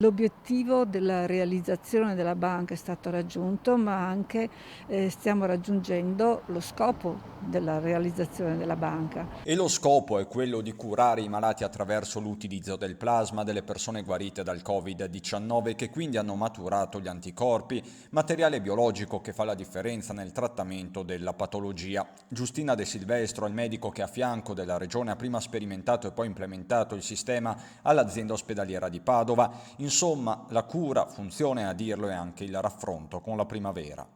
L'obiettivo della realizzazione della banca è stato raggiunto, ma anche stiamo raggiungendo lo scopo della realizzazione della banca. E lo scopo è quello di curare i malati attraverso l'utilizzo del plasma delle persone guarite dal Covid-19 che quindi hanno maturato gli anticorpi, materiale biologico che fa la differenza nel trattamento della patologia. Giustina De Silvestro è il medico che a fianco della regione ha prima sperimentato e poi implementato il sistema all'azienda ospedaliera di Padova. Insomma, la cura, funzione a dirlo, è anche il raffronto con la primavera.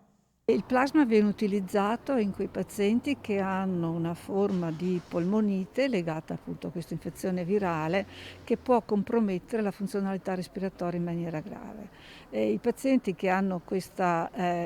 Il plasma viene utilizzato in quei pazienti che hanno una forma di polmonite legata appunto a questa infezione virale che può compromettere la funzionalità respiratoria in maniera grave. I pazienti che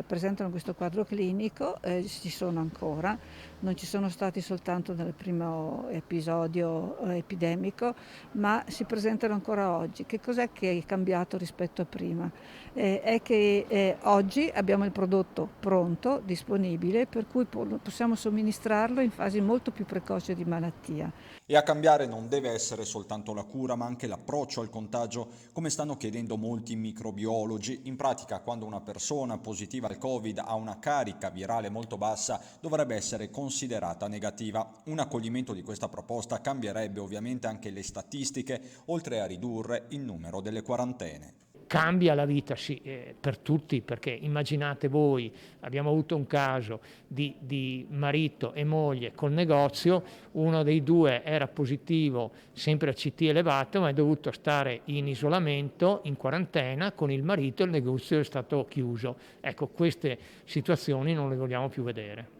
presentano questo quadro clinico ci sono ancora, non ci sono stati soltanto nel primo episodio epidemico, ma si presentano ancora oggi. Che cos'è che è cambiato rispetto a prima? È che oggi abbiamo il prodotto pronto, disponibile, per cui possiamo somministrarlo in fasi molto più precoci di malattia. E a cambiare non deve essere soltanto la cura, ma anche l'approccio al contagio, come stanno chiedendo molti microbiologi. In pratica, quando una persona positiva al Covid ha una carica virale molto bassa, dovrebbe essere considerata negativa. Un accoglimento di questa proposta cambierebbe ovviamente anche le statistiche, oltre a ridurre il numero delle quarantene. Cambia la vita, sì, per tutti, perché immaginate voi, abbiamo avuto un caso di marito e moglie col negozio, uno dei due era positivo, sempre a CT elevato, ma è dovuto stare in isolamento, in quarantena, con il marito, il negozio è stato chiuso. Ecco, queste situazioni non le vogliamo più vedere.